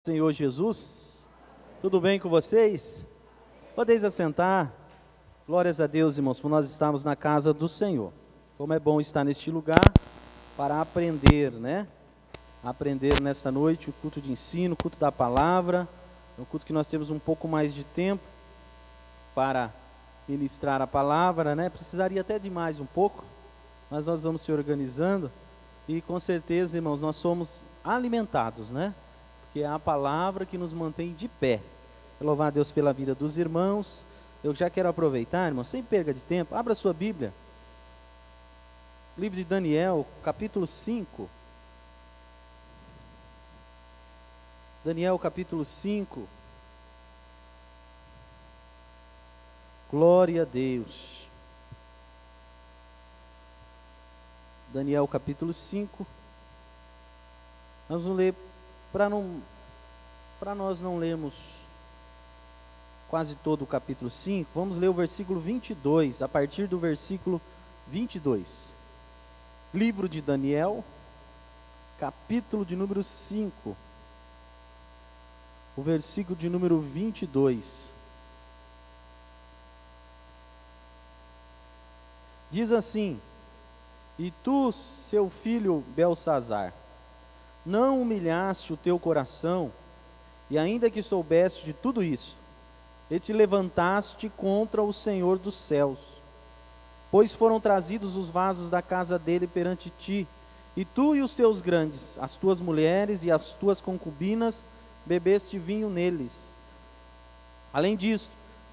Senhor Jesus, tudo bem com vocês? Podeis assentar. Glórias a Deus, irmãos, por nós estarmos na casa do Senhor. Como é bom estar neste lugar para aprender, né? Aprender nesta noite o culto de ensino, o culto da palavra. É um culto que nós temos um pouco mais de tempo para ministrar a palavra, né? Precisaria até de mais um pouco, mas nós vamos se organizando e com certeza, irmãos, nós somos alimentados, né? Que é a palavra que nos mantém de pé. Louvar a Deus pela vida dos irmãos. Eu já quero aproveitar, irmão, sem perda de tempo, abra sua Bíblia. Livro de Daniel, capítulo 5. Daniel, capítulo 5. Glória a Deus. Daniel, capítulo 5. Nós vamos ler. Para nós não lermos quase todo o capítulo 5, vamos ler o versículo 22, a partir do versículo 22. Livro de Daniel, capítulo de número 5, o versículo de número 22. Diz assim: E tu, seu filho Belsazar, não humilhaste o teu coração, e ainda que soubeste de tudo isso, e te levantaste contra o Senhor dos céus, pois foram trazidos os vasos da casa dele perante ti, e tu e os teus grandes, as tuas mulheres e as tuas concubinas, bebeste vinho neles. Além disso,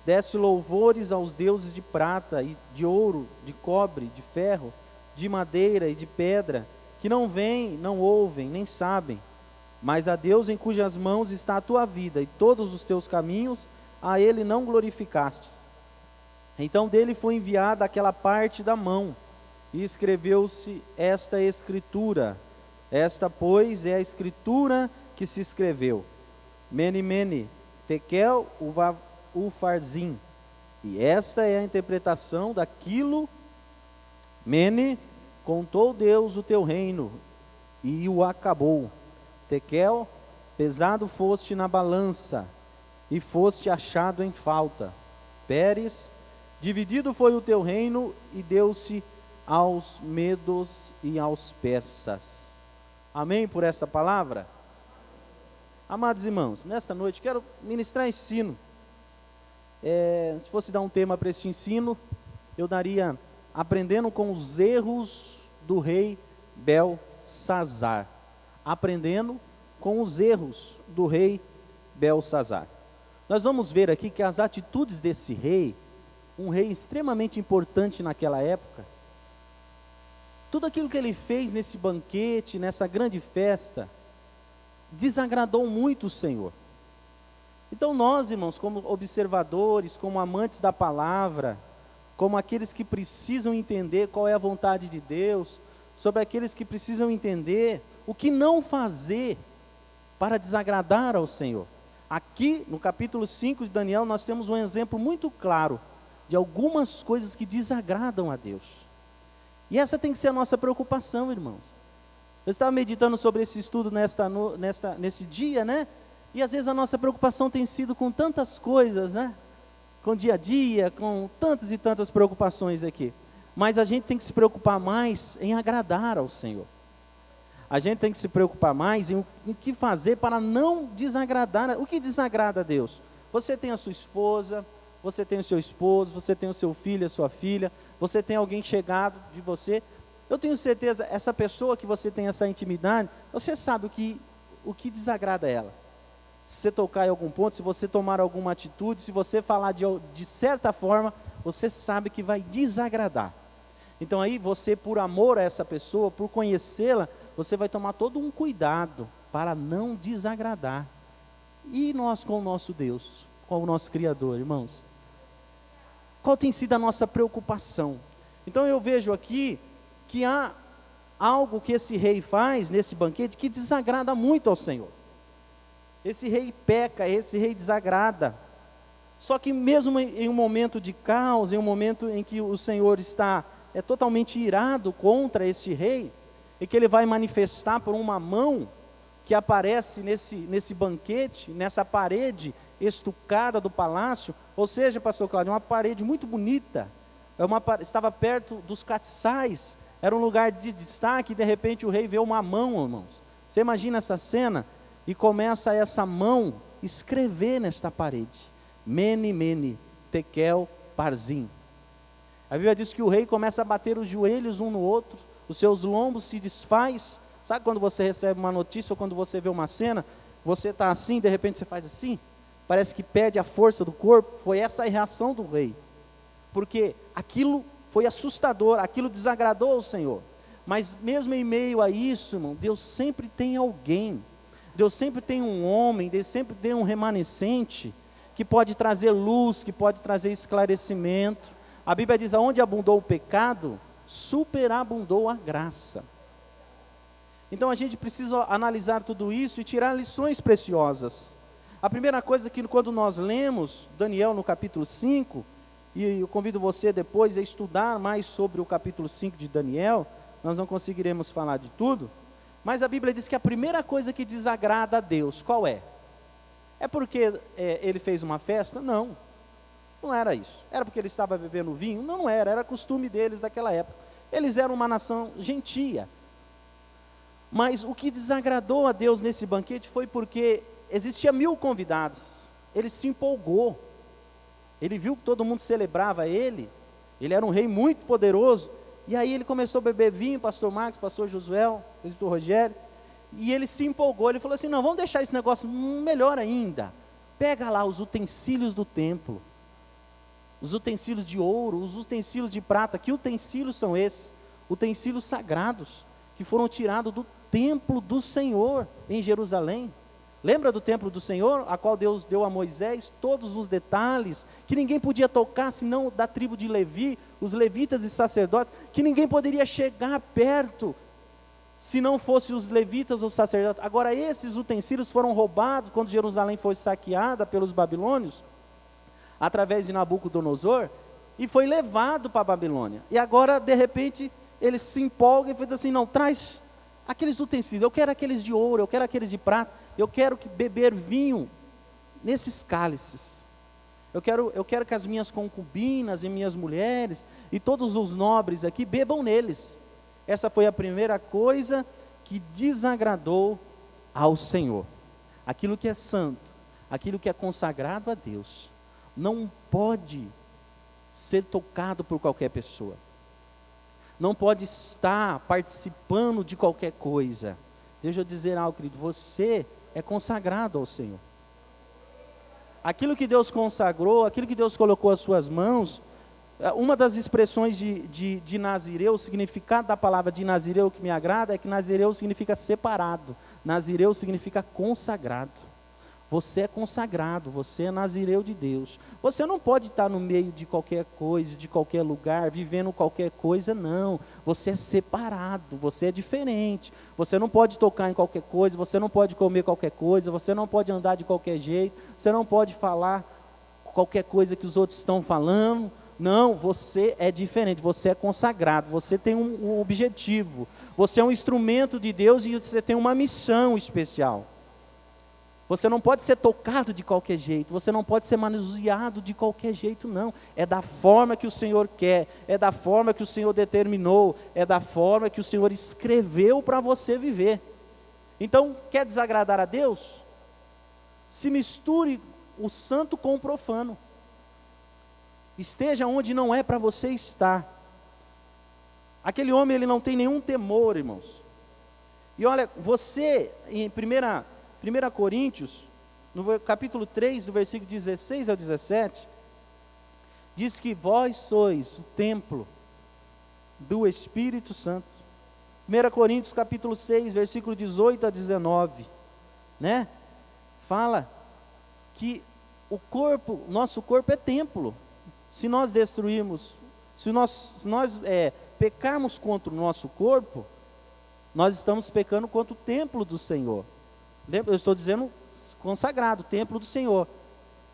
deste louvores aos deuses de prata, e de ouro, de cobre, de ferro, de madeira e de pedra, que não veem, não ouvem, nem sabem, mas a Deus em cujas mãos está a tua vida, e todos os teus caminhos, a Ele não glorificastes. Então dele foi enviada aquela parte da mão, e escreveu-se esta escritura. Esta, pois, é a escritura que se escreveu: Mene, Mene, Tekel, Ufarzim. E esta é a interpretação daquilo. Mene, contou Deus o teu reino, e o acabou. Tekel, pesado foste na balança, e foste achado em falta. Pérez, dividido foi o teu reino, e deu-se aos medos e aos persas. Amém por essa palavra? Amados irmãos, nesta noite quero ministrar ensino. Se fosse dar um tema para esse ensino, eu daria: aprendendo com os erros do rei Belsazar. Aprendendo com os erros do rei Belsazar. Nós vamos ver aqui que as atitudes desse rei, um rei extremamente importante naquela época, tudo aquilo que ele fez nesse banquete, nessa grande festa, desagradou muito o Senhor. Então nós, irmãos, como observadores, como amantes da palavra, como aqueles que precisam entender qual é a vontade de Deus, sobre aqueles que precisam entender o que não fazer para desagradar ao Senhor. Aqui no capítulo 5 de Daniel nós temos um exemplo muito claro de algumas coisas que desagradam a Deus. E essa tem que ser a nossa preocupação, irmãos. Eu estava meditando sobre esse estudo nesse dia, né? E às vezes a nossa preocupação tem sido com tantas coisas, né? Com o dia a dia, com tantas e tantas preocupações aqui. Mas a gente tem que se preocupar mais em agradar ao Senhor. A gente tem que se preocupar mais em o que fazer para não desagradar. O que desagrada a Deus? Você tem a sua esposa, você tem o seu esposo, você tem o seu filho, a sua filha, você tem alguém chegado de você. Eu tenho certeza, essa pessoa que você tem essa intimidade, você sabe o que desagrada ela. Se você tocar em algum ponto, se você tomar alguma atitude, se você falar de certa forma, você sabe que vai desagradar. Então aí você, por amor a essa pessoa, por conhecê-la, você vai tomar todo um cuidado para não desagradar. E nós com o nosso Deus, com o nosso Criador, irmãos? Qual tem sido a nossa preocupação? Então eu vejo aqui que há algo que esse rei faz nesse banquete que desagrada muito ao Senhor. Esse rei peca, esse rei desagrada. Só que mesmo em um momento de caos, em um momento em que o Senhor está totalmente irado contra este rei, e que ele vai manifestar por uma mão que aparece nesse banquete, nessa parede estucada do palácio, ou seja, pastor Cláudio, uma parede muito bonita, estava perto dos catiçais, era um lugar de destaque, e de repente o rei vê uma mão, irmãos. Você imagina essa cena? E começa essa mão escrever nesta parede, Mene, Mene, Tekel, Parzim. A Bíblia diz que o rei começa a bater os joelhos um no outro, os seus lombos se desfaz. Sabe quando você recebe uma notícia ou quando você vê uma cena, você está assim, de repente você faz assim, parece que perde a força do corpo? Foi essa a reação do rei, porque aquilo foi assustador, aquilo desagradou ao Senhor. Mas mesmo em meio a isso, irmão, Deus sempre tem alguém, Deus sempre tem um homem, Deus sempre tem um remanescente, que pode trazer luz, que pode trazer esclarecimento. A Bíblia diz, aonde abundou o pecado, superabundou a graça. Então a gente precisa analisar tudo isso e tirar lições preciosas. A primeira coisa que quando nós lemos Daniel no capítulo 5, e eu convido você depois a estudar mais sobre o capítulo 5 de Daniel, nós não conseguiremos falar de tudo, mas a Bíblia diz que a primeira coisa que desagrada a Deus, qual é? É porque ele fez uma festa? Não, não era isso. Era porque ele estava bebendo vinho? Não, não era costume deles daquela época. Eles eram uma nação gentia. Mas o que desagradou a Deus nesse banquete foi porque existia 1000 convidados. Ele se empolgou. Ele viu que todo mundo celebrava ele. Ele era um rei muito poderoso. E aí ele começou a beber vinho, pastor Marcos, pastor Josué, pastor Rogério. E ele se empolgou. Ele falou assim, não, vamos deixar esse negócio melhor ainda. Pega lá os utensílios do templo. Os utensílios de ouro, os utensílios de prata. Que utensílios são esses? Utensílios sagrados, que foram tirados do templo do Senhor em Jerusalém. Lembra do templo do Senhor, a qual Deus deu a Moisés todos os detalhes, que ninguém podia tocar senão da tribo de Levi, os levitas e sacerdotes, que ninguém poderia chegar perto se não fossem os levitas ou os sacerdotes. Agora esses utensílios foram roubados quando Jerusalém foi saqueada pelos babilônios, através de Nabucodonosor, e foi levado para a Babilônia. E agora de repente ele se empolga e fez assim, não, traz aqueles utensílios, eu quero aqueles de ouro, eu quero aqueles de prata, eu quero beber vinho nesses cálices, eu quero que as minhas concubinas e minhas mulheres, e todos os nobres aqui, bebam neles. Essa foi a primeira coisa que desagradou ao Senhor. Aquilo que é santo, aquilo que é consagrado a Deus, não pode ser tocado por qualquer pessoa. Não pode estar participando de qualquer coisa. Deixa eu dizer algo, querido, você é consagrado ao Senhor. Aquilo que Deus consagrou, aquilo que Deus colocou às suas mãos, uma das expressões de Nazireu, o significado da palavra de Nazireu que me agrada, é que Nazireu significa separado, Nazireu significa consagrado. Você é consagrado, você é Nazireu de Deus. Você não pode estar no meio de qualquer coisa, de qualquer lugar, vivendo qualquer coisa, não. Você é separado, você é diferente. Você não pode tocar em qualquer coisa, você não pode comer qualquer coisa, você não pode andar de qualquer jeito, você não pode falar qualquer coisa que os outros estão falando. Não, você é diferente, você é consagrado, você tem um objetivo. Você é um instrumento de Deus e você tem uma missão especial. Você não pode ser tocado de qualquer jeito, você não pode ser manuseado de qualquer jeito, não. É da forma que o Senhor quer, é da forma que o Senhor determinou, é da forma que o Senhor escreveu para você viver. Então, quer desagradar a Deus? Se misture o santo com o profano. Esteja onde não é para você estar. Aquele homem, ele não tem nenhum temor, irmãos. E olha, você, em 1 Coríntios, no capítulo 3, do versículo 16 ao 17, diz que vós sois o templo do Espírito Santo. 1 Coríntios capítulo 6, versículo 18 a 19, né? Fala que o corpo, nosso corpo é templo. Se nós destruirmos, se nós pecarmos contra o nosso corpo, nós estamos pecando contra o templo do Senhor. Eu estou dizendo consagrado, templo do Senhor.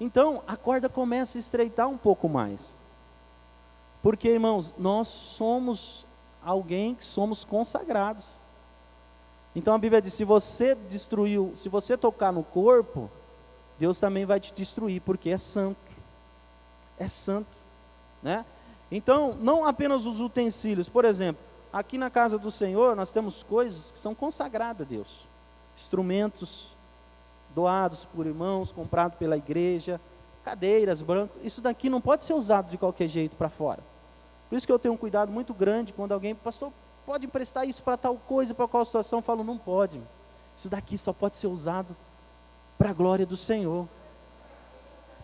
Então, a corda começa a estreitar um pouco mais. Porque, irmãos, nós somos alguém que somos consagrados. Então a Bíblia diz, se você se você tocar no corpo, Deus também vai te destruir, porque é santo. É santo, né? Então, não apenas os utensílios. Por exemplo, aqui na casa do Senhor, nós temos coisas que são consagradas a Deus. Instrumentos doados por irmãos, comprados pela igreja, cadeiras, brancos. Isso daqui não pode ser usado de qualquer jeito para fora. Por isso que eu tenho um cuidado muito grande quando alguém, pastor, pode emprestar isso para tal coisa, para qual situação? Eu falo, não pode. Isso daqui só pode ser usado para a glória do Senhor.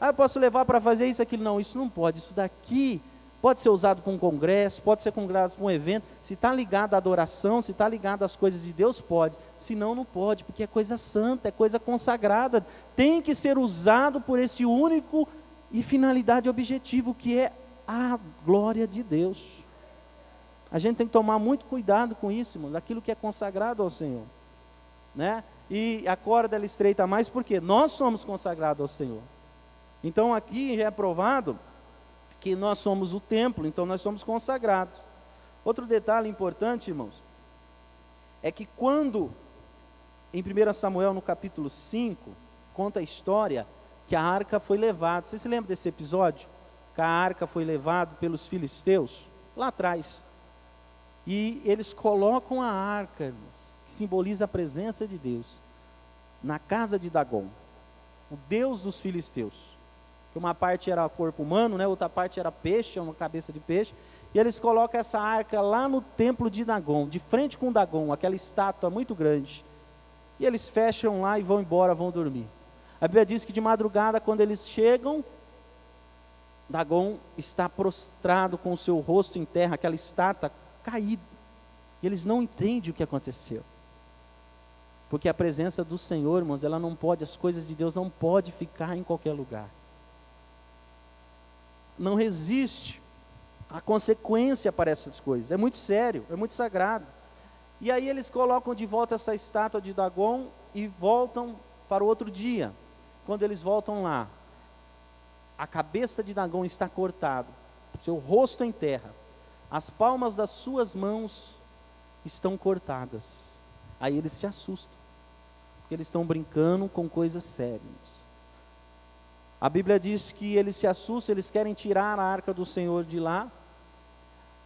Eu posso levar para fazer isso, aquilo? Não, isso não pode. Isso daqui pode ser usado para um congresso, pode ser usado para um evento. Se está ligado à adoração, se está ligado às coisas de Deus, pode. Se não, não pode, porque é coisa santa, é coisa consagrada. Tem que ser usado por esse único e finalidade objetivo, que é a glória de Deus. A gente tem que tomar muito cuidado com isso, irmãos, aquilo que é consagrado ao Senhor, né? E a corda ela estreita mais porque nós somos consagrados ao Senhor. Então aqui já é provado que nós somos o templo, então nós somos consagrados. Outro detalhe importante, irmãos, é que quando, em 1 Samuel no capítulo 5, conta a história que a arca foi levada. Você se lembra desse episódio? Que a arca foi levada pelos filisteus, lá atrás. E eles colocam a arca, irmãos, que simboliza a presença de Deus, na casa de Dagon, o Deus dos filisteus. Uma parte era corpo humano, né? Outra parte era peixe, uma cabeça de peixe. E eles colocam essa arca lá no templo de Dagon, de frente com Dagon, aquela estátua muito grande. E eles fecham lá e vão embora, vão dormir. A Bíblia diz que de madrugada, quando eles chegam, Dagon está prostrado com o seu rosto em terra, aquela estátua caída. E eles não entendem o que aconteceu. Porque a presença do Senhor, irmãos, ela não pode, as coisas de Deus não podem ficar em qualquer lugar. Não resiste a consequência para essas coisas. É muito sério, é muito sagrado. E aí eles colocam de volta essa estátua de Dagon e voltam para o outro dia. Quando eles voltam lá, a cabeça de Dagon está cortada, o seu rosto em terra, as palmas das suas mãos estão cortadas. Aí eles se assustam, porque eles estão brincando com coisas sérias. A Bíblia diz que eles se assustam, eles querem tirar a arca do Senhor de lá.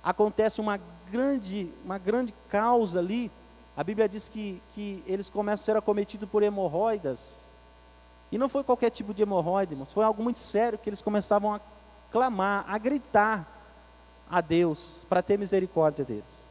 Acontece uma grande causa ali. A Bíblia diz que eles começam a ser acometidos por hemorroidas. E não foi qualquer tipo de hemorroida, irmãos, foi algo muito sério, que eles começavam a clamar, a gritar a Deus, para ter misericórdia deles.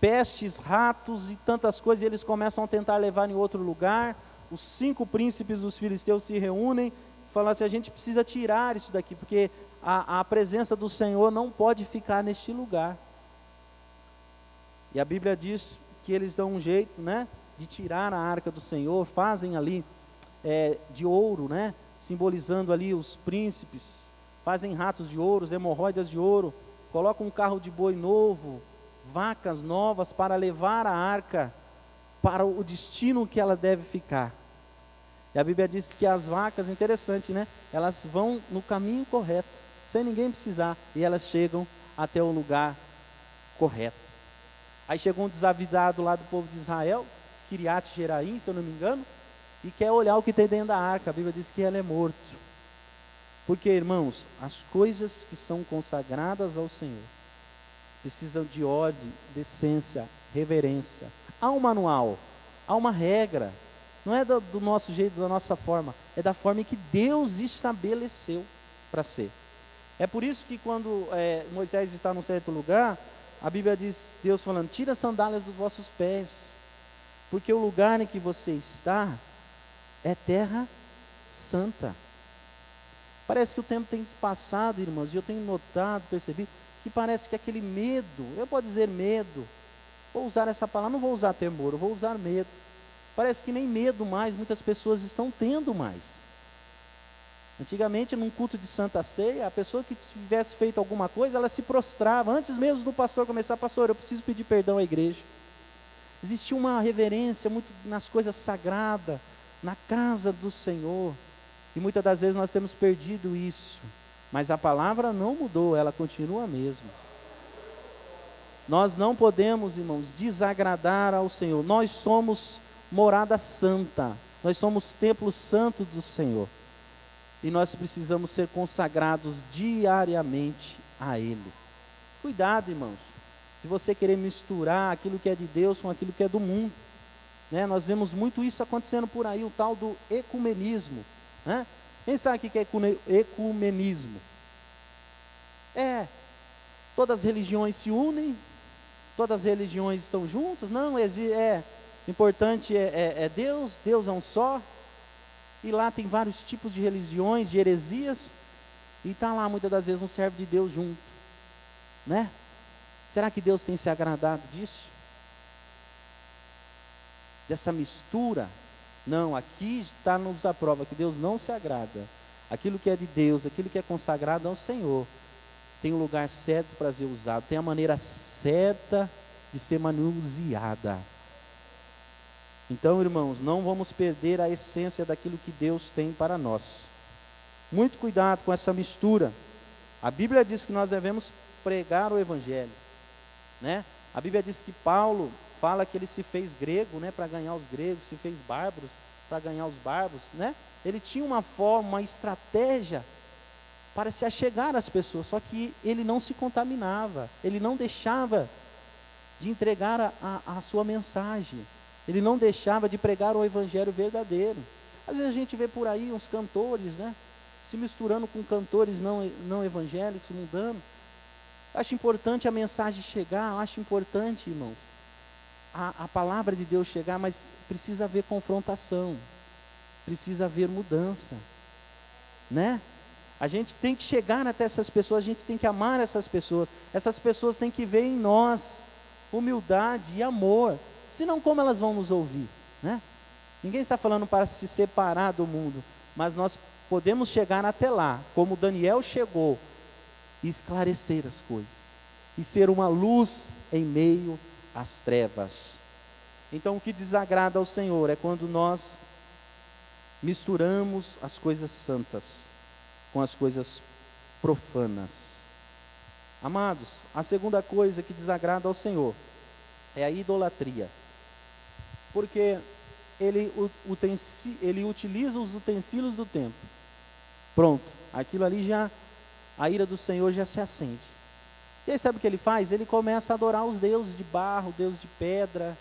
Pestes, ratos e tantas coisas, e eles começam a tentar levar em outro lugar. Os 5 príncipes dos filisteus se reúnem e falam assim, a gente precisa tirar isso daqui, porque a presença do Senhor não pode ficar neste lugar. E a Bíblia diz que eles dão um jeito, né, de tirar a arca do Senhor, fazem ali de ouro, né, simbolizando ali os príncipes, fazem ratos de ouro, hemorroidas de ouro, colocam um carro de boi novo, vacas novas para levar a arca para o destino que ela deve ficar. E a Bíblia diz que as vacas, interessante, né? Elas vão no caminho correto, sem ninguém precisar, e elas chegam até o lugar correto. Aí chegou um desavisado lá do povo de Israel, Kiriat Jeraim, se eu não me engano, e quer olhar o que tem dentro da arca. A Bíblia diz que ela é morto. Porque, irmãos, as coisas que são consagradas ao Senhor precisam de ordem, decência, reverência. Há um manual, há uma regra. Não é do nosso jeito, da nossa forma. É da forma em que Deus estabeleceu para ser. É por isso que quando Moisés está num certo lugar, a Bíblia diz, Deus falando, tira as sandálias dos vossos pés, porque o lugar em que você está é terra santa. Parece que o tempo tem passado, irmãos, e eu tenho notado, percebido, que parece que aquele medo, eu posso dizer medo, vou usar essa palavra, não vou usar temor, eu vou usar medo. Parece que nem medo mais muitas pessoas estão tendo mais. Antigamente, num culto de Santa Ceia, a pessoa que tivesse feito alguma coisa, ela se prostrava, antes mesmo do pastor começar, pastor, eu preciso pedir perdão à igreja. Existia uma reverência muito nas coisas sagradas, na casa do Senhor, e muitas das vezes nós temos perdido isso, mas a palavra não mudou, ela continua a mesma. Nós não podemos, irmãos, desagradar ao Senhor. Nós somos morada santa. Nós somos templo santo do Senhor. E nós precisamos ser consagrados diariamente a Ele. Cuidado, irmãos, de você querer misturar aquilo que é de Deus com aquilo que é do mundo. Né? Nós vemos muito isso acontecendo por aí, o tal do ecumenismo. Né? Quem sabe o que é ecumenismo? Todas as religiões se unem, todas as religiões estão juntas. Não, importante é Deus, Deus é um só. E lá tem vários tipos de religiões, de heresias. E está lá muitas das vezes um servo de Deus junto. Né? Será que Deus tem se agradado disso? Dessa mistura? Não, aqui está nos a prova que Deus não se agrada. Aquilo que é de Deus, aquilo que é consagrado ao Senhor, tem o lugar certo para ser usado, tem a maneira certa de ser manuseada. Então, irmãos, não vamos perder a essência daquilo que Deus tem para nós. Muito cuidado com essa mistura. A Bíblia diz que nós devemos pregar o Evangelho, né? A Bíblia diz que Paulo fala que ele se fez grego, né, para ganhar os gregos, se fez bárbaros para ganhar os bárbaros, né? Ele tinha uma forma, uma estratégia para se achegar às pessoas, só que ele não se contaminava, ele não deixava de entregar a sua mensagem, ele não deixava de pregar o Evangelho verdadeiro. Às vezes a gente vê por aí uns cantores, né, se misturando com cantores não evangélicos, mudando. Acho importante a mensagem chegar, acho importante, irmãos, a palavra de Deus chegar, mas precisa haver confrontação, precisa haver mudança, né? A gente tem que chegar até essas pessoas, a gente tem que amar essas pessoas têm que ver em nós humildade e amor, senão como elas vão nos ouvir, né? Ninguém está falando para se separar do mundo, mas nós podemos chegar até lá, como Daniel chegou, e esclarecer as coisas, e ser uma luz em meio às trevas. Então o que desagrada ao Senhor é quando nós misturamos as coisas santas com as coisas profanas. Amados, a segunda coisa que desagrada ao Senhor é a idolatria, porque ele utiliza os utensílios do templo. Pronto, aquilo ali já, a ira do Senhor já se acende. E aí sabe o que ele faz? Ele começa a adorar os deuses de barro, deuses de pedra,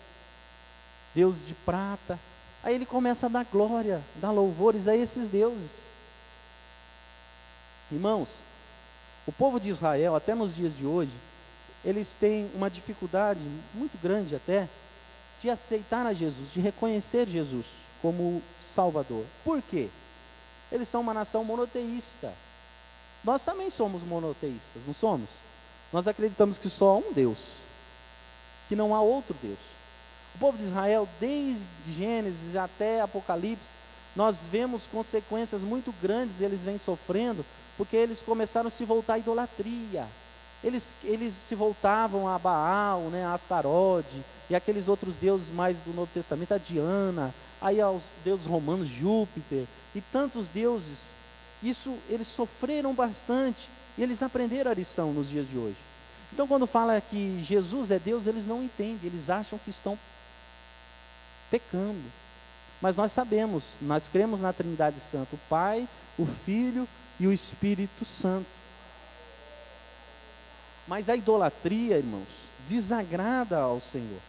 deuses de prata. Aí ele começa a dar glória, dar louvores a esses deuses. Irmãos, o povo de Israel, até nos dias de hoje, eles têm uma dificuldade muito grande até, de aceitar a Jesus, de reconhecer Jesus como Salvador. Por quê? Eles são uma nação monoteísta. Nós também somos monoteístas, não somos? Nós acreditamos que só há um Deus, que não há outro Deus. O povo de Israel, desde Gênesis até Apocalipse, nós vemos consequências muito grandes, eles vêm sofrendo, porque eles começaram a se voltar à idolatria. Eles se voltavam a Baal, né, a Astarode, e aqueles outros deuses mais do Novo Testamento, a Diana, aí aos deuses romanos, Júpiter, e tantos deuses. Isso, eles sofreram bastante, e eles aprenderam a lição nos dias de hoje. Então quando fala que Jesus é Deus, eles não entendem, eles acham que estão pecando. Mas nós sabemos, nós cremos na Trindade Santa, o Pai, o Filho e o Espírito Santo. Mas a idolatria, irmãos, desagrada ao Senhor,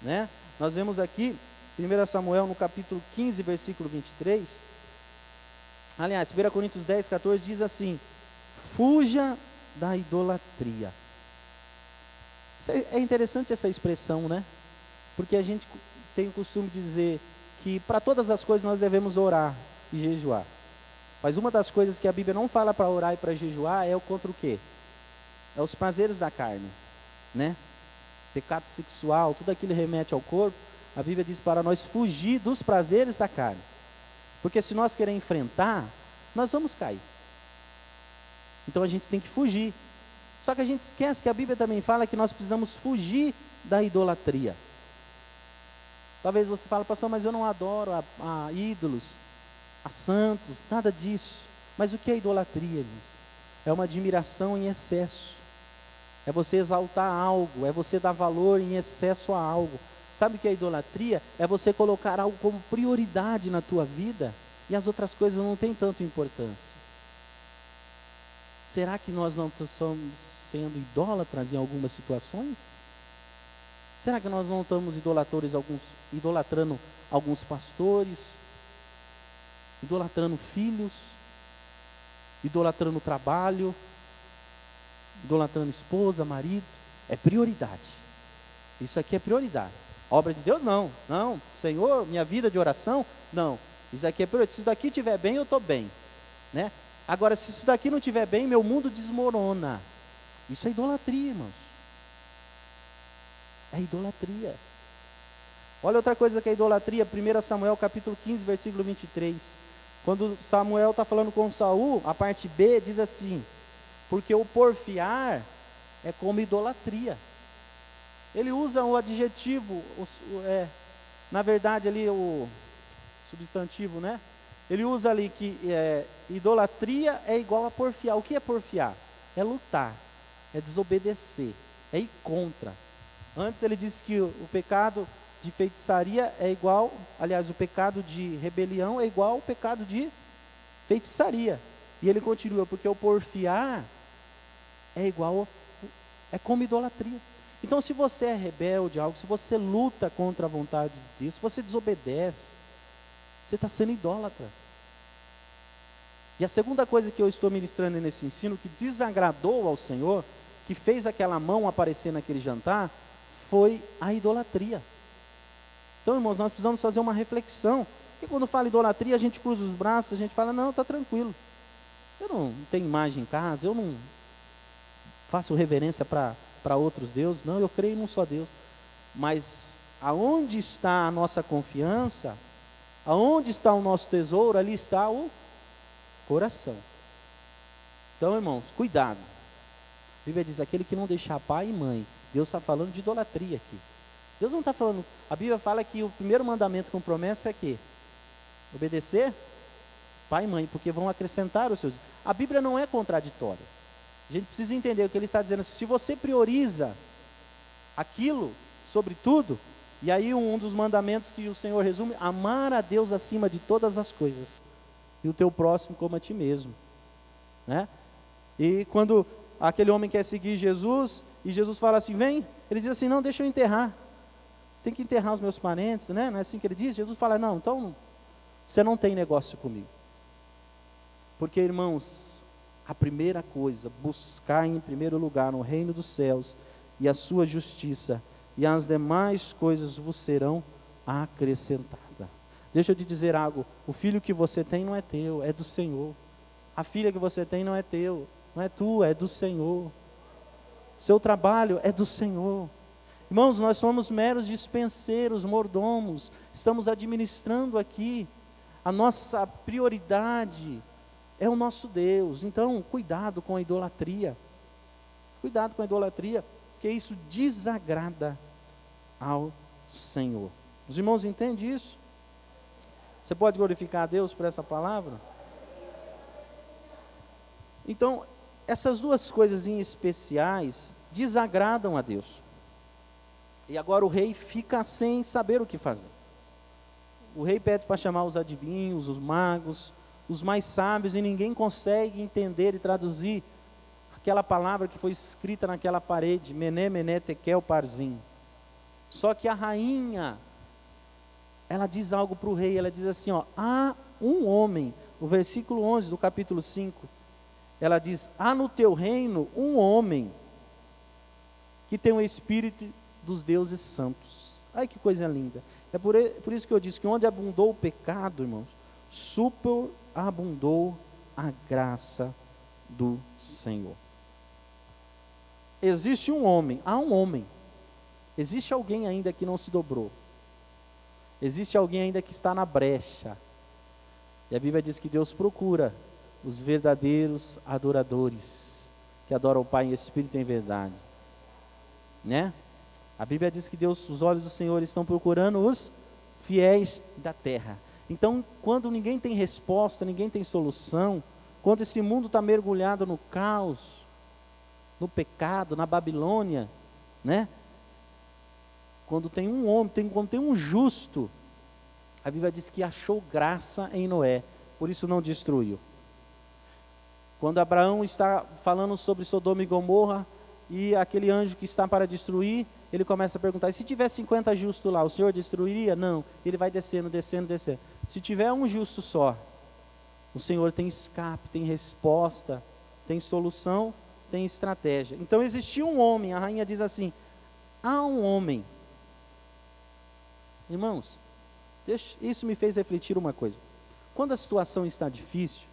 né? Nós vemos aqui, 1 Samuel no capítulo 15, versículo 23, aliás, 1 Coríntios 10, 14, diz assim: fuja da idolatria. É interessante essa expressão, né? Porque a gente tem o costume de dizer que para todas as coisas nós devemos orar e jejuar. Mas uma das coisas que a Bíblia não fala para orar e para jejuar é o contra o quê? É os prazeres da carne, né? Pecado sexual, tudo aquilo remete ao corpo. A Bíblia diz para nós fugir dos prazeres da carne. Porque se nós queremos enfrentar, nós vamos cair. Então a gente tem que fugir. Só que a gente esquece que a Bíblia também fala que nós precisamos fugir da idolatria. Talvez você fale, pastor, mas eu não adoro a ídolos, a santos, nada disso. Mas o que é idolatria, irmãos? É uma admiração em excesso. é você exaltar algo, é você dar valor em excesso a algo. Sabe o que é idolatria? É você colocar algo como prioridade na tua vida e as outras coisas não têm tanta importância. Será que nós não estamos sendo idólatras em algumas situações? Será que nós não estamos idolatrando alguns pastores, idolatrando filhos, idolatrando trabalho, idolatrando esposa, marido? É prioridade. Isso aqui é prioridade. Obra de Deus, não. Não. Senhor, minha vida de oração, não. Isso aqui é prioridade. Se isso daqui estiver bem, eu estou bem, né? Agora, se isso daqui não estiver bem, meu mundo desmorona. Isso é idolatria, irmãos. É idolatria. Olha outra coisa que é idolatria, 1 Samuel capítulo 15, versículo 23. Quando Samuel está falando com Saul, a parte B diz assim: porque o porfiar é como idolatria. Ele usa o adjetivo, na verdade ali o substantivo, né? Ele usa ali que idolatria é igual a porfiar. O que é porfiar? É lutar, é desobedecer, é ir contra. Antes ele disse que o pecado de feitiçaria é igual, aliás, o pecado de rebelião é igual ao pecado de feitiçaria. E ele continua, porque o porfiar é como idolatria. Então, se você é rebelde a algo, se você luta contra a vontade de Deus, se você desobedece, você está sendo idólatra. E a segunda coisa que eu estou ministrando nesse ensino, que desagradou ao Senhor, que fez aquela mão aparecer naquele jantar, foi a idolatria. Então, irmãos, nós precisamos fazer uma reflexão. Porque quando fala idolatria, a gente cruza os braços, a gente fala, não, está tranquilo. Eu não tenho imagem em casa, eu não faço reverência para outros deuses, não, eu creio num só Deus. Mas aonde está a nossa confiança, aonde está o nosso tesouro, ali está o coração. Então, irmãos, cuidado. A Bíblia diz, aquele que não deixar pai e mãe, Deus está falando de idolatria aqui. Deus não está falando, a Bíblia fala que o primeiro mandamento com promessa é que obedecer pai e mãe, porque vão acrescentar os seus. A Bíblia não é contraditória. A gente precisa entender o que ele está dizendo. Se você prioriza aquilo sobre tudo, e aí um dos mandamentos que o Senhor resume, amar a Deus acima de todas as coisas, e o teu próximo como a ti mesmo, né? E quando aquele homem quer seguir Jesus, e Jesus fala assim, vem, ele diz assim, não, deixa eu enterrar, tem que enterrar os meus parentes, né? Não é assim que ele diz? Jesus fala, não, então, você não tem negócio comigo. Porque, irmãos, a primeira coisa, buscar em primeiro lugar no reino dos céus, e a sua justiça, e as demais coisas vos serão acrescentadas. Deixa eu te dizer algo, o filho que você tem não é teu, é do Senhor. A filha que você tem não é teu, não é tua, é do Senhor. O seu trabalho é do Senhor. Irmãos, nós somos meros dispenseiros, mordomos, estamos administrando aqui. A nossa prioridade é o nosso Deus. Então, cuidado com a idolatria. Cuidado com a idolatria, porque isso desagrada ao Senhor. Os irmãos entendem isso? Você pode glorificar a Deus por essa palavra? Então, essas duas coisas em especiais desagradam a Deus. E agora o rei fica sem saber o que fazer. O rei pede para chamar os adivinhos, os magos, os mais sábios, e ninguém consegue entender e traduzir aquela palavra que foi escrita naquela parede, Mené, Mené, Tekel, Parzim. Só que a rainha, ela diz algo para o rei, ela diz assim, ó, há um homem, no versículo 11 do capítulo 5, ela diz, há no teu reino um homem que tem o espírito dos deuses santos. Ai, que coisa linda. É por isso que eu disse que onde abundou o pecado, irmãos, superabundou a graça do Senhor. Existe um homem, há um homem. Existe alguém ainda que não se dobrou. Existe alguém ainda que está na brecha. E a Bíblia diz que Deus procura os verdadeiros adoradores, que adoram o Pai em espírito e em verdade. Né? A Bíblia diz que Deus, os olhos do Senhor estão procurando os fiéis da terra. Então, quando ninguém tem resposta, ninguém tem solução, quando esse mundo está mergulhado no caos, no pecado, na Babilônia, né? Quando tem um homem, quando tem um justo, a Bíblia diz que achou graça em Noé, por isso não destruiu. Quando Abraão está falando sobre Sodoma e Gomorra, e aquele anjo que está para destruir, ele começa a perguntar, e se tiver 50 justos lá, o Senhor destruiria? Não, ele vai descendo, descendo, descendo. Se tiver um justo só, o Senhor tem escape, tem resposta, tem solução, tem estratégia. Então existia um homem, a rainha diz assim, há um homem. Irmãos, isso me fez refletir uma coisa. Quando a situação está difícil,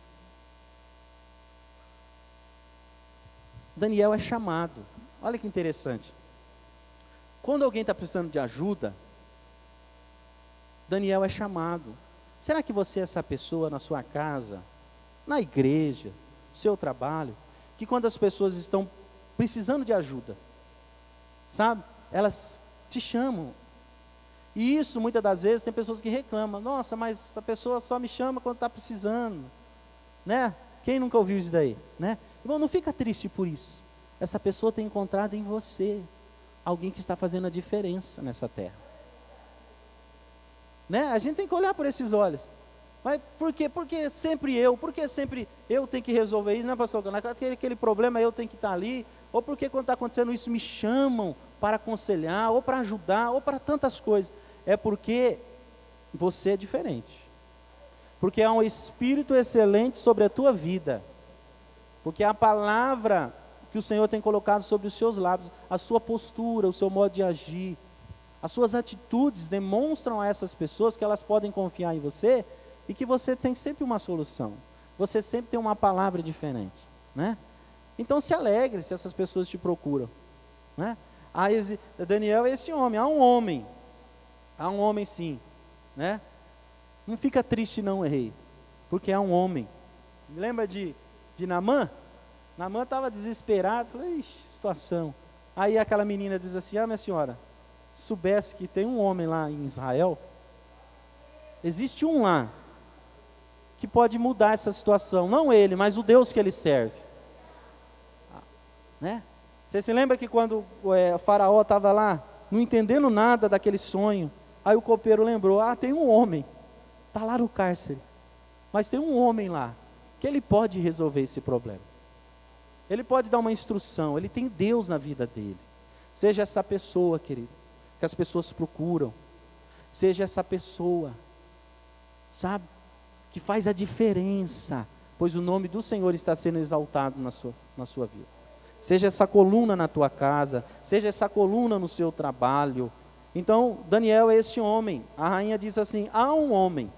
Daniel é chamado. Olha que interessante. Quando alguém está precisando de ajuda, Daniel é chamado. Será que você é essa pessoa na sua casa, na igreja, no seu trabalho, que quando as pessoas estão precisando de ajuda, sabe, elas te chamam? E isso, muitas das vezes, tem pessoas que reclamam, nossa, mas a pessoa só me chama quando está precisando, né? Quem nunca ouviu isso daí, né? Irmão, não fica triste por isso. Essa pessoa tem encontrado em você alguém que está fazendo a diferença nessa terra, né? A gente tem que olhar por esses olhos. Mas por quê? Porque sempre eu, porque sempre eu tenho que resolver isso, né, pastor? Aquele problema eu tenho que estar ali, ou porque quando está acontecendo isso me chamam para aconselhar, ou para ajudar, ou para tantas coisas. É porque você é diferente, porque há um espírito excelente sobre a tua vida, porque a palavra que o Senhor tem colocado sobre os seus lábios, a sua postura, o seu modo de agir, as suas atitudes demonstram a essas pessoas que elas podem confiar em você e que você tem sempre uma solução, você sempre tem uma palavra diferente, né? Então se alegre se essas pessoas te procuram, né? Daniel é esse homem, há um homem sim, né? Não fica triste não, rei, porque há um homem. Lembra de Naamã? Naamã estava desesperado, falou, ixi, situação. Aí aquela menina diz assim, minha senhora, se soubesse que tem um homem lá em Israel, existe um lá, que pode mudar essa situação, não ele, mas o Deus que ele serve, né? Você se lembra que quando o faraó estava lá, não entendendo nada daquele sonho, aí o copeiro lembrou, tem um homem, está lá no cárcere, mas tem um homem lá, que ele pode resolver esse problema, ele pode dar uma instrução, ele tem Deus na vida dele. Seja essa pessoa, querido, que as pessoas procuram, seja essa pessoa, sabe, que faz a diferença, pois o nome do Senhor está sendo exaltado na sua vida. Seja essa coluna na tua casa, seja essa coluna no seu trabalho. Então, Daniel é este homem. A rainha diz assim, há um homem.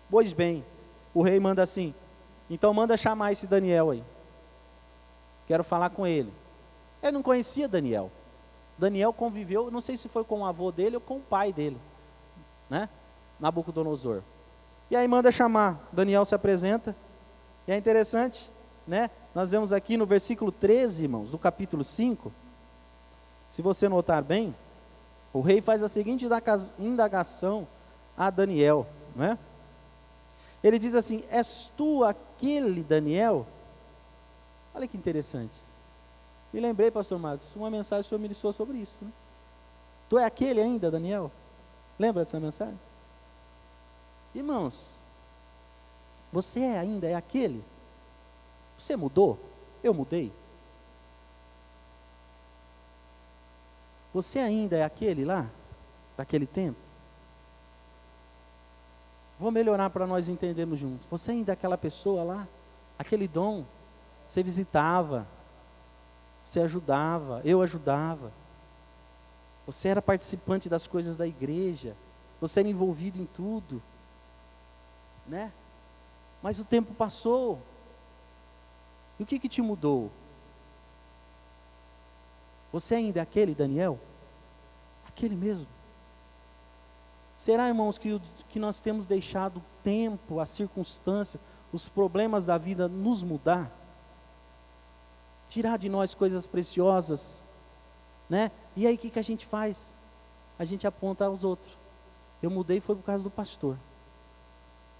Pois bem, o rei manda assim, então manda chamar esse Daniel aí. Quero falar com ele. Ele não conhecia Daniel. Daniel conviveu, não sei se foi com o avô dele ou com o pai dele, né? Nabucodonosor. E aí manda chamar, Daniel se apresenta, e é interessante, né? Nós vemos aqui no versículo 13, irmãos, do capítulo 5, se você notar bem, o rei faz a seguinte indagação a Daniel, né? Ele diz assim, és tu aquele Daniel? Olha que interessante. Me lembrei, pastor Marcos, uma mensagem que o senhor ministrou sobre isso, né? Tu é aquele ainda, Daniel? Lembra dessa mensagem? Irmãos, você ainda é aquele? Você mudou? Eu mudei? Você ainda é aquele lá? Daquele tempo? Vou melhorar para nós entendermos juntos. Você ainda é aquela pessoa lá? Aquele dom? Você visitava, você ajudava, eu ajudava, você era participante das coisas da igreja, você era envolvido em tudo, né? Mas o tempo passou, e o que te mudou? Você ainda é aquele Daniel? Aquele mesmo? Será, irmãos, que nós temos deixado o tempo, a circunstância, os problemas da vida nos mudar? Tirar de nós coisas preciosas, né? E aí o que a gente faz? A gente aponta aos outros. Eu mudei foi por causa do pastor,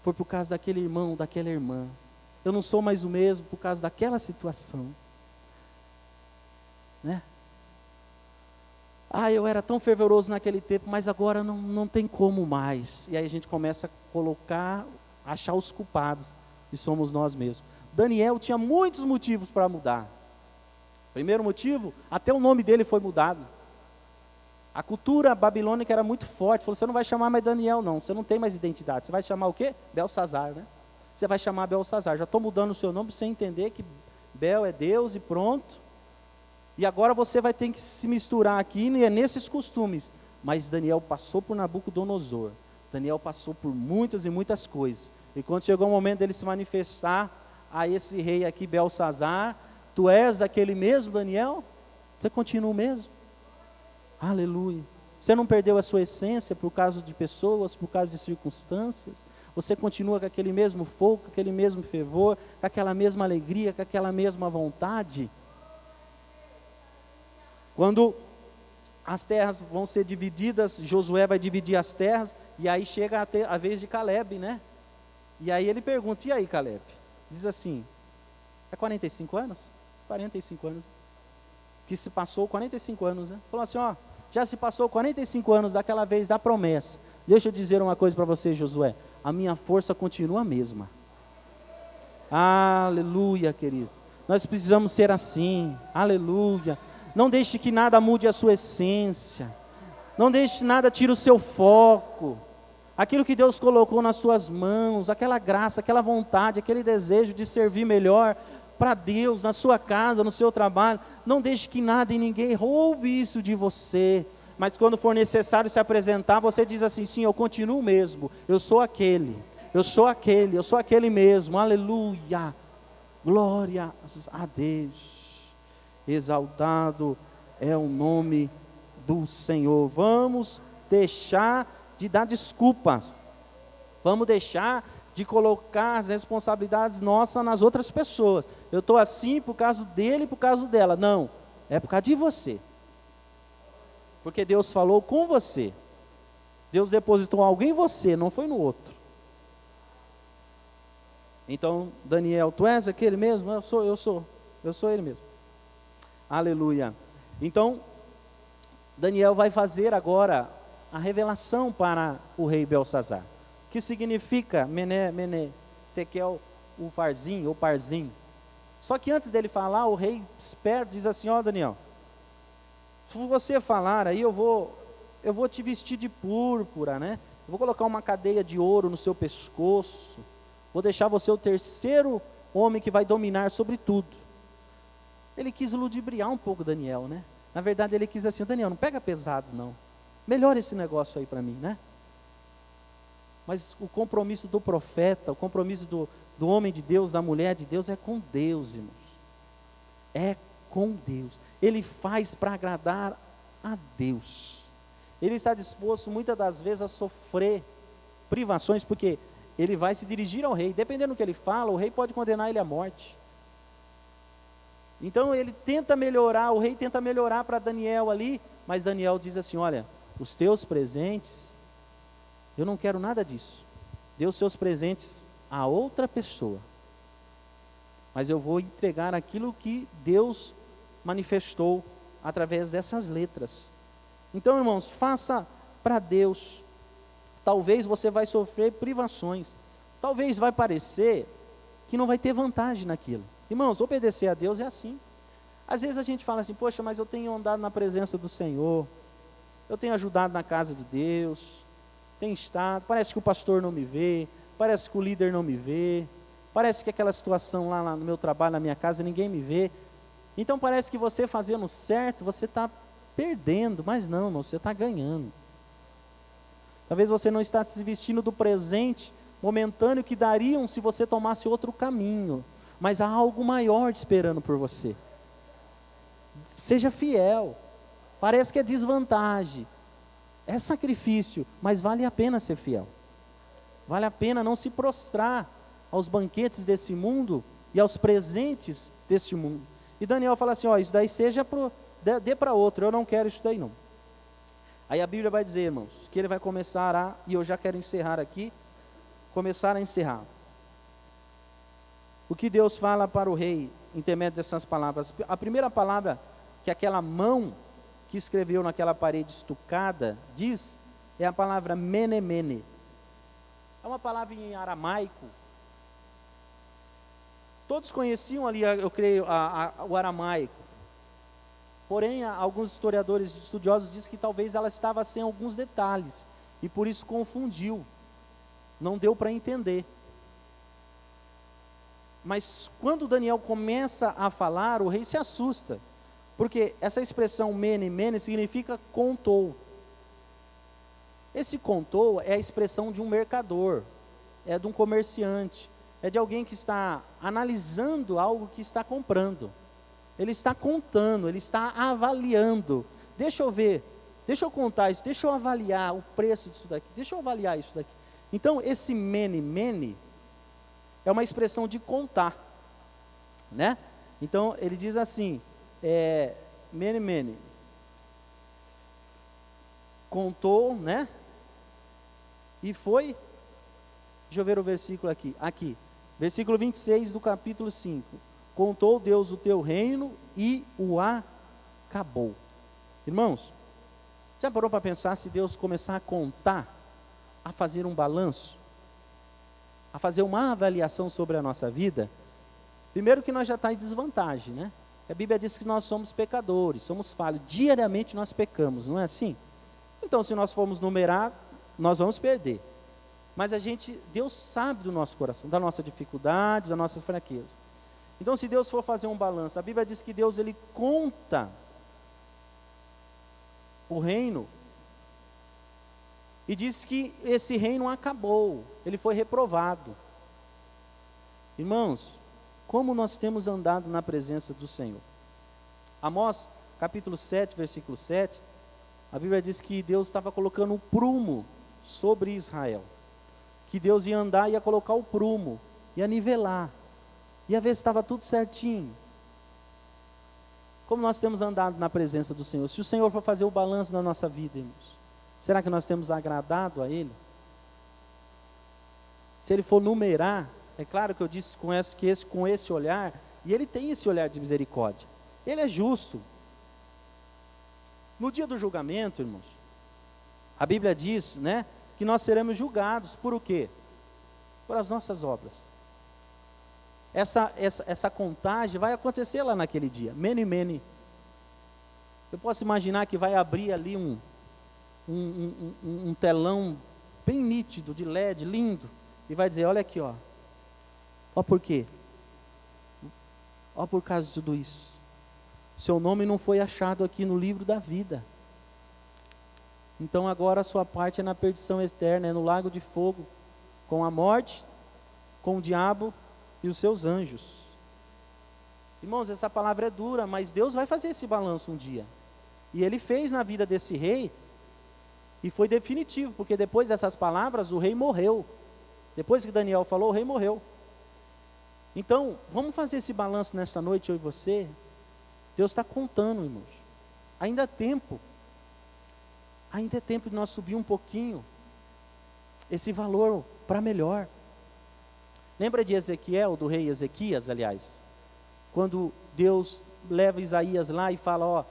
foi por causa daquele irmão, daquela irmã. Eu não sou mais o mesmo por causa daquela situação. né? Eu era tão fervoroso naquele tempo, mas agora não tem como mais. E aí a gente começa a achar os culpados, e somos nós mesmos. Daniel tinha muitos motivos para mudar. Primeiro motivo, até o nome dele foi mudado. A cultura babilônica era muito forte, falou, você não vai chamar mais Daniel não, você não tem mais identidade, você vai chamar o quê? Belsazar, né? Você vai chamar Belsazar, já estou mudando o seu nome para você entender que Bel é Deus e pronto. E agora você vai ter que se misturar aqui, e é nesses costumes. Mas Daniel passou por Nabucodonosor, Daniel passou por muitas e muitas coisas. E quando chegou o momento dele se manifestar a esse rei aqui, Belsazar, tu és aquele mesmo, Daniel? Você continua o mesmo? Aleluia. Você não perdeu a sua essência por causa de pessoas, por causa de circunstâncias. Você continua com aquele mesmo fogo, com aquele mesmo fervor, com aquela mesma alegria, com aquela mesma vontade. Quando as terras vão ser divididas, Josué vai dividir as terras, e aí chega a vez de Caleb, né? E aí ele pergunta, e aí Caleb? Diz assim, é 45 anos? 45 anos. Que se passou 45 anos, né? Falou assim, já se passou 45 anos daquela vez da promessa. Deixa eu dizer uma coisa para você, Josué, a minha força continua a mesma. Aleluia, querido. Nós precisamos ser assim, aleluia. Não deixe que nada mude a sua essência. Não deixe que nada tire o seu foco. Aquilo que Deus colocou nas suas mãos, aquela graça, aquela vontade, aquele desejo de servir melhor para Deus, na sua casa, no seu trabalho. Não deixe que nada e ninguém roube isso de você. Mas quando for necessário se apresentar, você diz assim, sim, eu continuo mesmo. Eu sou aquele mesmo. Aleluia. Glória a Deus. Exaltado é o nome do Senhor. Vamos deixar de dar desculpas. Vamos deixar de colocar as responsabilidades nossas nas outras pessoas. Eu estou assim por causa dele, por causa dela. Não, é por causa de você. Porque Deus falou com você. Deus depositou algo em você, não foi no outro. Então, Daniel, tu és aquele mesmo? Eu sou ele mesmo. Aleluia. Então, Daniel vai fazer agora a revelação para o rei Belsazar, que significa Mené, Tekel, o Farzim, ou Parzim. Só que antes dele falar, o rei esperto diz assim, Daniel, se você falar aí, eu vou te vestir de púrpura, né? Eu vou colocar uma cadeia de ouro no seu pescoço, vou deixar você o terceiro homem que vai dominar sobre tudo. Ele quis ludibriar um pouco Daniel, né? Na verdade ele quis assim, Daniel, não pega pesado não, melhora esse negócio aí para mim, né? Mas o compromisso do profeta, o compromisso do homem de Deus, da mulher de Deus é com Deus, irmãos. É com Deus. Ele faz para agradar a Deus. Ele está disposto muitas das vezes a sofrer privações, porque ele vai se dirigir ao rei. Dependendo do que ele fala, o rei pode condenar ele à morte. Então ele tenta melhorar, o rei tenta melhorar para Daniel ali, mas Daniel diz assim, olha, os teus presentes, eu não quero nada disso. Dê os seus presentes a outra pessoa. Mas eu vou entregar aquilo que Deus manifestou através dessas letras. Então, irmãos, faça para Deus. Talvez você vai sofrer privações. Talvez vai parecer que não vai ter vantagem naquilo. Irmãos, obedecer a Deus é assim. Às vezes a gente fala assim, poxa, mas eu tenho andado na presença do Senhor. Eu tenho ajudado na casa de Deus. Tenho estado, parece que o pastor não me vê. Parece que o líder não me vê. Parece que aquela situação lá no meu trabalho, na minha casa, ninguém me vê. Então parece que você fazendo certo, você está perdendo. Mas não, irmão, você está ganhando. Talvez você não está se vestindo do presente momentâneo que dariam se você tomasse outro caminho. Mas há algo maior te esperando por você. Seja fiel. Parece que é desvantagem. É sacrifício, mas vale a pena ser fiel. Vale a pena não se prostrar aos banquetes desse mundo e aos presentes deste mundo. E Daniel fala assim, isso daí dê para outro, eu não quero isso daí não. Aí a Bíblia vai dizer, irmãos, que ele vai começar e eu já quero encerrar aqui, começar a encerrar. O que Deus fala para o rei, intermédio dessas palavras? A primeira palavra que aquela mão que escreveu naquela parede estucada diz, é a palavra mene. É uma palavra em aramaico. Todos conheciam ali, eu creio, o aramaico. Porém, alguns historiadores estudiosos dizem que talvez ela estava sem alguns detalhes, e por isso confundiu. Não deu para entender. Mas quando Daniel começa a falar, o rei se assusta. Porque essa expressão mene significa contou. Esse contou é a expressão de um mercador, é de um comerciante, é de alguém que está analisando algo que está comprando. Ele está contando, ele está avaliando. Deixa eu ver, deixa eu contar isso, deixa eu avaliar o preço disso daqui, deixa eu avaliar isso daqui. Então, esse mene é uma expressão de contar, né? Então, ele diz assim, mene, contou, né? E foi, deixa eu ver o versículo aqui, versículo 26 do capítulo 5. Contou Deus o teu reino e o acabou. Irmãos, já parou para pensar se Deus começar a contar, a fazer um balanço, a fazer uma avaliação sobre a nossa vida? Primeiro que nós já está em desvantagem, né? A Bíblia diz que nós somos pecadores, somos falhos, diariamente nós pecamos, não é assim? Então, se nós formos numerar, nós vamos perder. Mas Deus sabe do nosso coração, da nossa dificuldade, das nossas fraquezas. Então, se Deus for fazer um balanço, a Bíblia diz que Deus, Ele conta o reino, e diz que esse reino acabou, ele foi reprovado. Irmãos, como nós temos andado na presença do Senhor? Amós, capítulo 7, versículo 7, a Bíblia diz que Deus estava colocando um prumo sobre Israel, que Deus ia andar e ia colocar o prumo, ia nivelar, ia ver se estava tudo certinho. Como nós temos andado na presença do Senhor? Se o Senhor for fazer o balanço na nossa vida, irmãos, será que nós temos agradado a Ele? Se Ele for numerar, é claro que eu disse com esse olhar, e Ele tem esse olhar de misericórdia, Ele é justo. No dia do julgamento, irmãos, a Bíblia diz, né, que nós seremos julgados por o quê? Por as nossas obras. Essa contagem vai acontecer lá naquele dia, mene. Eu posso imaginar que vai abrir ali um telão bem nítido, de LED, lindo, e vai dizer, olha aqui, ó por quê? Ó por causa de tudo isso. Seu nome não foi achado aqui no livro da vida. Então agora a sua parte é na perdição eterna, é no lago de fogo, com a morte, com o diabo e os seus anjos. Irmãos, essa palavra é dura, mas Deus vai fazer esse balanço um dia. E Ele fez na vida desse rei, e foi definitivo, porque depois dessas palavras o rei morreu. Depois que Daniel falou, o rei morreu. Então, vamos fazer esse balanço nesta noite, eu e você. Deus está contando, irmãos. Ainda é tempo. Ainda é tempo de nós subir um pouquinho esse valor para melhor. Lembra de Ezequiel, do rei Ezequias, aliás? Quando Deus leva Isaías lá e fala,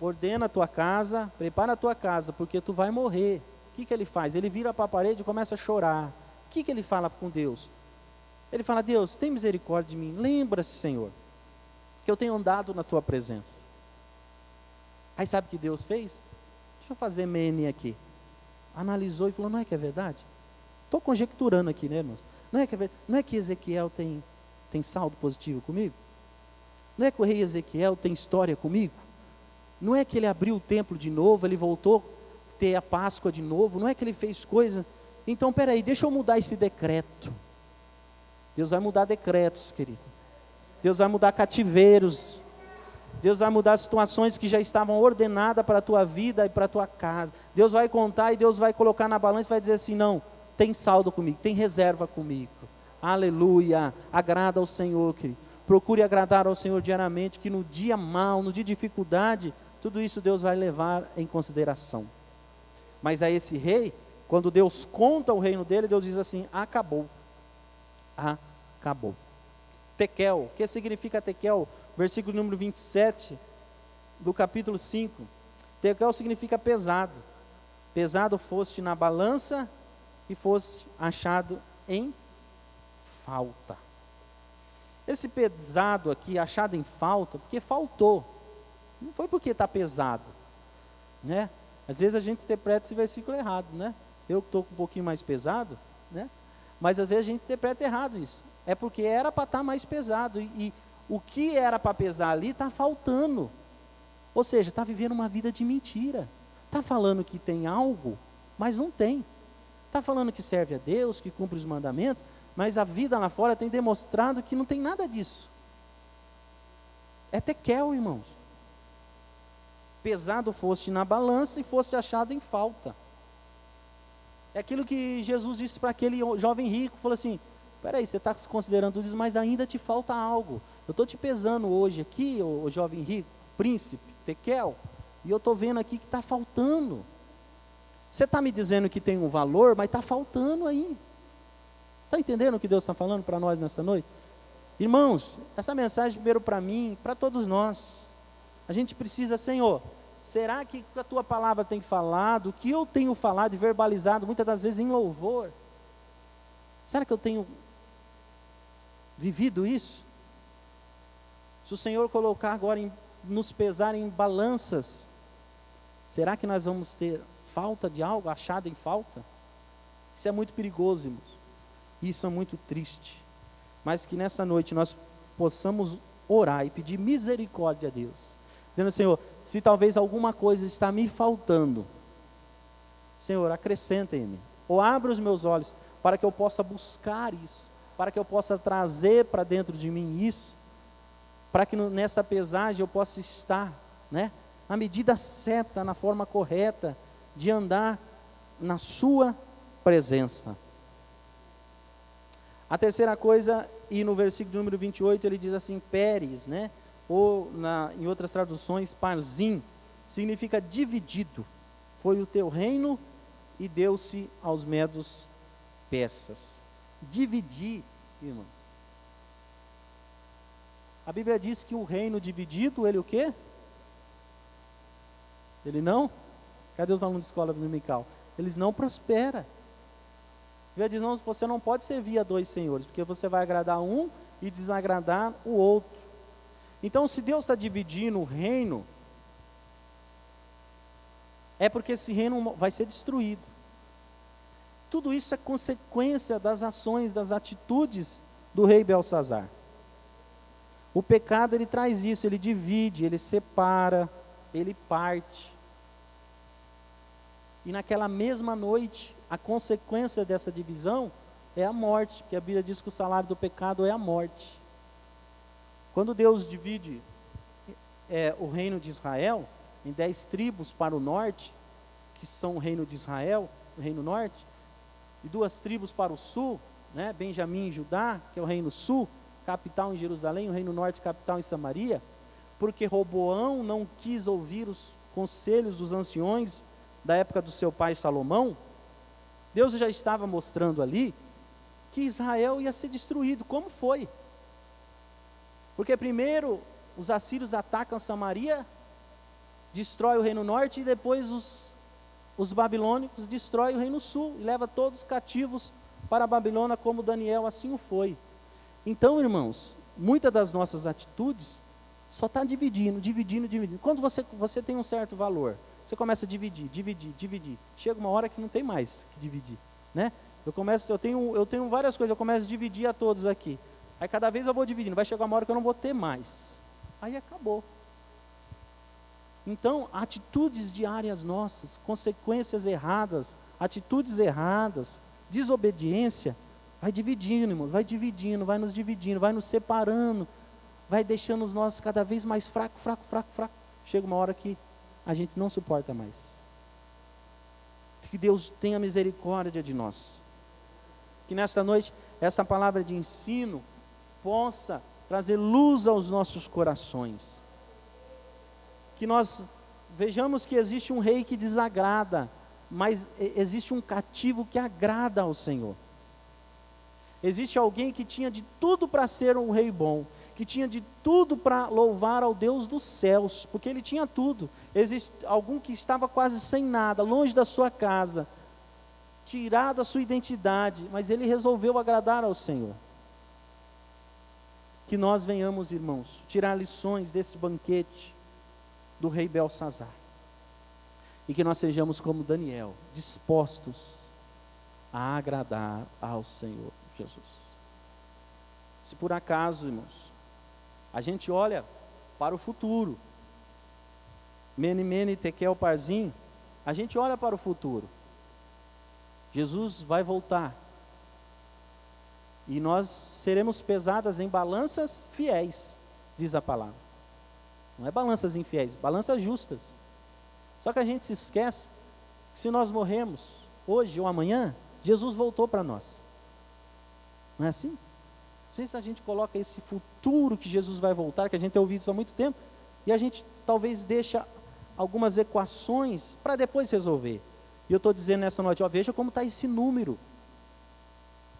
ordena a tua casa, prepara a tua casa, porque tu vai morrer. O que ele faz? Ele vira para a parede e começa a chorar. O que ele fala com Deus? Ele fala, Deus, tem misericórdia de mim. Lembra-se, Senhor, que eu tenho andado na tua presença. Aí sabe o que Deus fez? Deixa eu fazer mene aqui. Analisou e falou, não é que é verdade? Estou conjecturando aqui, né, irmãos? Não é que é verdade? Não é que Ezequiel tem saldo positivo comigo? Não é que o rei Ezequiel tem história comigo? Não é que ele abriu o templo de novo, ele voltou a ter a Páscoa de novo? Não é que ele fez coisas? Então, peraí, deixa eu mudar esse decreto. Deus vai mudar decretos, querido. Deus vai mudar cativeiros. Deus vai mudar situações que já estavam ordenadas para a tua vida e para a tua casa. Deus vai contar e Deus vai colocar na balança e vai dizer assim, não, tem saldo comigo, tem reserva comigo. Aleluia, agrada ao Senhor, querido. Procure agradar ao Senhor diariamente, que no dia mau, no dia de dificuldade, tudo isso Deus vai levar em consideração. Mas a esse rei, quando Deus conta o reino dele, Deus diz assim, acabou. Acabou. Tekel, o que significa Tekel? Versículo número 27, do capítulo 5, tekel significa pesado. Pesado foste na balança e foste achado em falta. Esse pesado aqui, achado em falta, porque faltou. Não foi porque está pesado, né? Às vezes a gente interpreta esse versículo errado, né? Eu que estou um pouquinho mais pesado, né? Mas às vezes a gente interpreta errado isso. É porque era para estar mais pesado. E o que era para pesar ali está faltando. Ou seja, está vivendo uma vida de mentira. Está falando que tem algo, mas não tem. Está falando que serve a Deus, que cumpre os mandamentos, mas a vida lá fora tem demonstrado que não tem nada disso. É tekel, irmãos. Pesado foste na balança e foste achado em falta. É aquilo que Jesus disse para aquele jovem rico, falou assim, espera aí, você está considerando tudo isso, mas ainda te falta algo. Eu estou te pesando hoje aqui, o jovem rico, príncipe, tekel, e eu estou vendo aqui que está faltando. Você está me dizendo que tem um valor, mas está faltando aí. Está entendendo o que Deus está falando para nós nesta noite? Irmãos, essa mensagem primeiro para mim, para todos nós. A gente precisa, Senhor, será que a Tua palavra tem falado, o que eu tenho falado e verbalizado, muitas das vezes em louvor? Será que eu tenho vivido isso? Se o Senhor colocar agora, nos pesar em balanças, será que nós vamos ter falta de algo, achado em falta? Isso é muito perigoso, irmãos. Isso é muito triste. Mas que nessa noite nós possamos orar e pedir misericórdia a Deus. Dizendo, Senhor, se talvez alguma coisa está me faltando, Senhor, acrescenta em mim. Ou abra os meus olhos para que eu possa buscar isso, para que eu possa trazer para dentro de mim isso, para que nessa pesagem eu possa estar, né, na medida certa, na forma correta, de andar na sua presença. A terceira coisa, e no versículo número 28, ele diz assim, Pérez, né? Ou em outras traduções, Parzim, significa dividido. Foi o teu reino e deu-se aos medos persas. Dividir, irmãos. A Bíblia diz que o reino dividido, ele o quê? Ele não? Cadê os alunos de escola dominical? Eles não prosperam. A Bíblia diz, não, você não pode servir a dois senhores, porque você vai agradar um e desagradar o outro. Então, se Deus está dividindo o reino, é porque esse reino vai ser destruído. Tudo isso é consequência das ações, das atitudes do rei Belsazar. O pecado, ele traz isso, ele divide, ele separa, ele parte. E naquela mesma noite, a consequência dessa divisão é a morte, porque a Bíblia diz que o salário do pecado é a morte. Quando Deus divide o reino de Israel em 10 tribos para o norte, que são o reino de Israel, o reino norte, e 2 tribos para o sul, né, Benjamim e Judá, que é o reino sul, capital em Jerusalém, o reino norte, capital em Samaria, porque Roboão não quis ouvir os conselhos dos anciões da época do seu pai Salomão. Deus já estava mostrando ali que Israel ia ser destruído, como foi? Porque primeiro os assírios atacam Samaria, destrói o reino norte, e depois os babilônicos destroem o reino sul, e leva todos cativos para a Babilônia, como Daniel assim o foi. Então, irmãos, muitas das nossas atitudes só está dividindo. Quando você tem um certo valor, você começa a dividir. Chega uma hora que não tem mais que dividir, né? Eu tenho várias coisas, eu começo a dividir a todos aqui. Aí cada vez eu vou dividindo, vai chegar uma hora que eu não vou ter mais. Aí acabou. Então, atitudes diárias nossas, consequências erradas, atitudes erradas, desobediência, vai dividindo, irmãos, vai nos dividindo, vai nos separando, vai deixando os nossos cada vez mais fracos. Chega uma hora que a gente não suporta mais. Que Deus tenha misericórdia de nós. Que nesta noite, essa palavra de ensino possa trazer luz aos nossos corações. Que nós vejamos que existe um rei que desagrada, mas existe um cativo que agrada ao Senhor. Existe alguém que tinha de tudo para ser um rei bom, que tinha de tudo para louvar ao Deus dos céus, porque ele tinha tudo. Existe algum que estava quase sem nada, longe da sua casa, tirado a sua identidade, mas ele resolveu agradar ao Senhor. Que nós venhamos, irmãos, tirar lições desse banquete do rei Belsazar. E que nós sejamos como Daniel, dispostos a agradar ao Senhor Jesus. Se por acaso, irmãos, a gente olha para o futuro, Mene, Mene, Tekel, Parsim, a gente olha para o futuro. Jesus vai voltar. E nós seremos pesadas em balanças fiéis, diz a palavra. Não é balanças infiéis, balanças justas. Só que a gente se esquece que se nós morremos hoje ou amanhã, Jesus voltou para nós. Não é assim? Às vezes a gente coloca esse futuro que Jesus vai voltar, que a gente tem ouvido isso há muito tempo, e a gente talvez deixa algumas equações para depois resolver. E eu estou dizendo nessa noite, ó, veja como está esse número.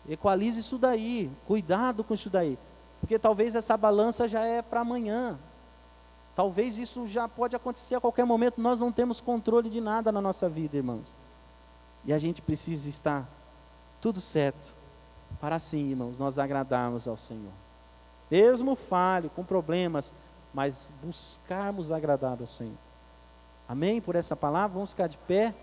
Equalize isso daí, cuidado com isso daí, porque talvez essa balança já é para amanhã, talvez isso já pode acontecer a qualquer momento, nós não temos controle de nada na nossa vida, irmãos, e a gente precisa estar tudo certo, para assim, irmãos, nós agradarmos ao Senhor, mesmo falho, com problemas, mas buscarmos agradar ao Senhor. Amém? Por essa palavra, vamos ficar de pé.